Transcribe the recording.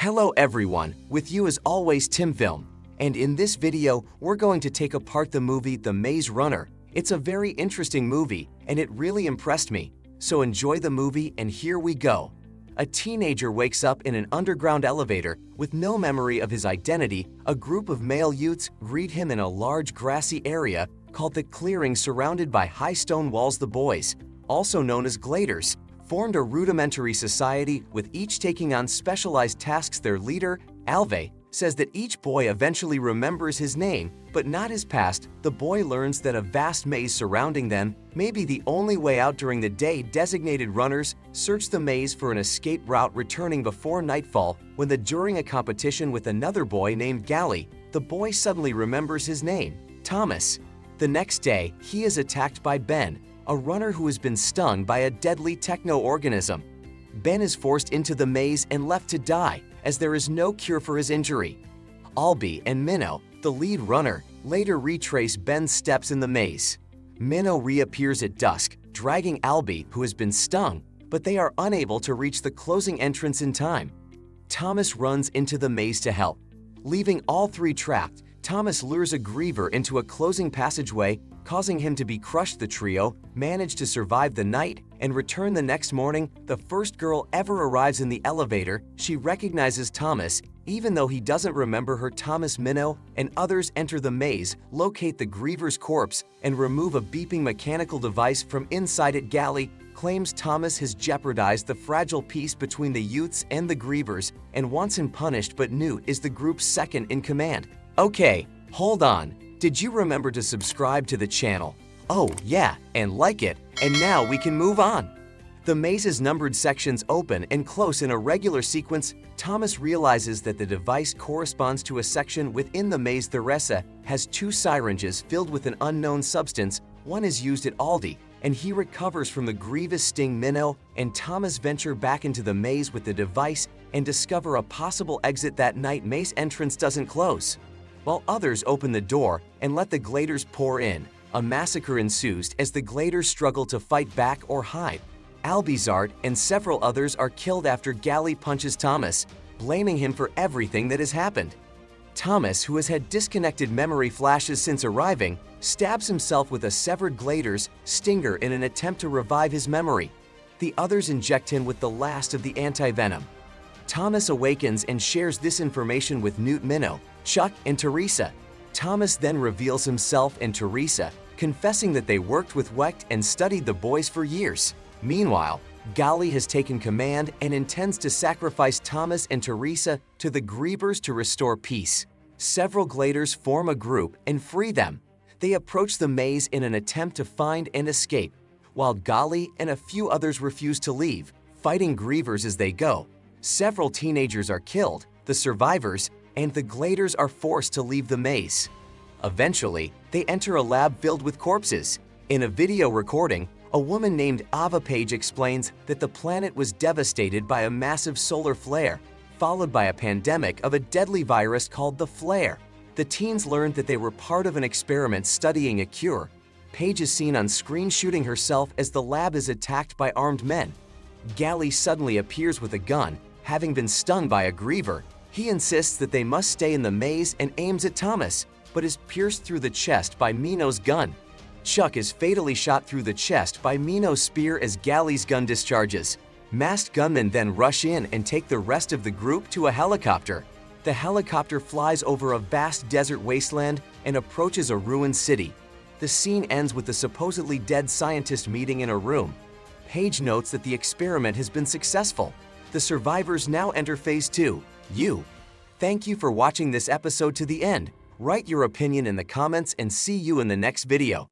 Hello everyone, with you as always TimFilm, and in this video we're going to take apart the movie The Maze Runner. It's a very interesting movie and it really impressed me, so enjoy the movie and here we go. A teenager wakes up in an underground elevator with no memory of his identity. A group of male youths greet him in a large grassy area called the clearing surrounded by high stone walls. The boys, also known as gladers, formed a rudimentary society with each taking on specialized tasks. Their leader, Alve, says that each boy eventually remembers his name, but not his past. The boy learns that a vast maze surrounding them may be the only way out during the day. Designated runners search the maze for an escape route, returning before nightfall when during a competition with another boy named Gally, the boy suddenly remembers his name, Thomas. The next day, he is attacked by Ben, a runner who has been stung by a deadly techno-organism. Ben is forced into the maze and left to die, as there is no cure for his injury. Albie and Minnow, the lead runner, later retrace Ben's steps in the maze. Minnow reappears at dusk, dragging Albie, who has been stung, but they are unable to reach the closing entrance in time. Thomas runs into the maze to help. Leaving all three trapped, Thomas lures a griever into a closing passageway, causing him to be crushed. The trio manage to survive the night and return the next morning. The first girl ever arrives in the elevator. She recognizes Thomas, even though he doesn't remember her. Thomas, Minnow, and others enter the maze, locate the griever's corpse, and remove a beeping mechanical device from inside it. Gally claims Thomas has jeopardized the fragile peace between the youths and the grievers and wants him punished, but Newt is the group's second in command. Okay, hold on. Did you remember to subscribe to the channel? Oh yeah, and like it, and now we can move on. The maze's numbered sections open and close in a regular sequence. Thomas realizes that the device corresponds to a section within the maze. Theresa has two syringes filled with an unknown substance. One is used at Aldi, and he recovers from the grievous sting. Minnow and Thomas venture back into the maze with the device and discover a possible exit. That night, maze entrance doesn't close, while others open the door and let the gladers pour in. A massacre ensues as the gladers struggle to fight back or hide. Albizard and several others are killed after Gally punches Thomas, blaming him for everything that has happened. Thomas, who has had disconnected memory flashes since arriving, stabs himself with a severed glader's stinger in an attempt to revive his memory. The others inject him with the last of the anti-venom. Thomas awakens and shares this information with Newt, Minnow, Chuck, and Teresa. Thomas then reveals himself and Teresa, confessing that they worked with Wecht and studied the boys for years. Meanwhile, Gally has taken command and intends to sacrifice Thomas and Teresa to the grievers to restore peace. Several gladers form a group and free them. They approach the maze in an attempt to find and escape, while Gally and a few others refuse to leave, fighting grievers as they go. Several teenagers are killed, the survivors, and the gladers are forced to leave the maze. Eventually, they enter a lab filled with corpses. In a video recording, a woman named Ava Page explains that the planet was devastated by a massive solar flare, followed by a pandemic of a deadly virus called the flare. The teens learned that they were part of an experiment studying a cure. Page is seen on screen shooting herself as the lab is attacked by armed men. Gally suddenly appears with a gun, having been stung by a griever. He insists that they must stay in the maze and aims at Thomas, but is pierced through the chest by Minnow's gun. Chuck is fatally shot through the chest by Minnow's spear as Gally's gun discharges. Masked gunmen then rush in and take the rest of the group to a helicopter. The helicopter flies over a vast desert wasteland and approaches a ruined city. The scene ends with the supposedly dead scientist meeting in a room. Page notes that the experiment has been successful. The survivors now enter phase 2. Thank you for watching this episode to the end. Write your opinion in the comments and see you in the next video.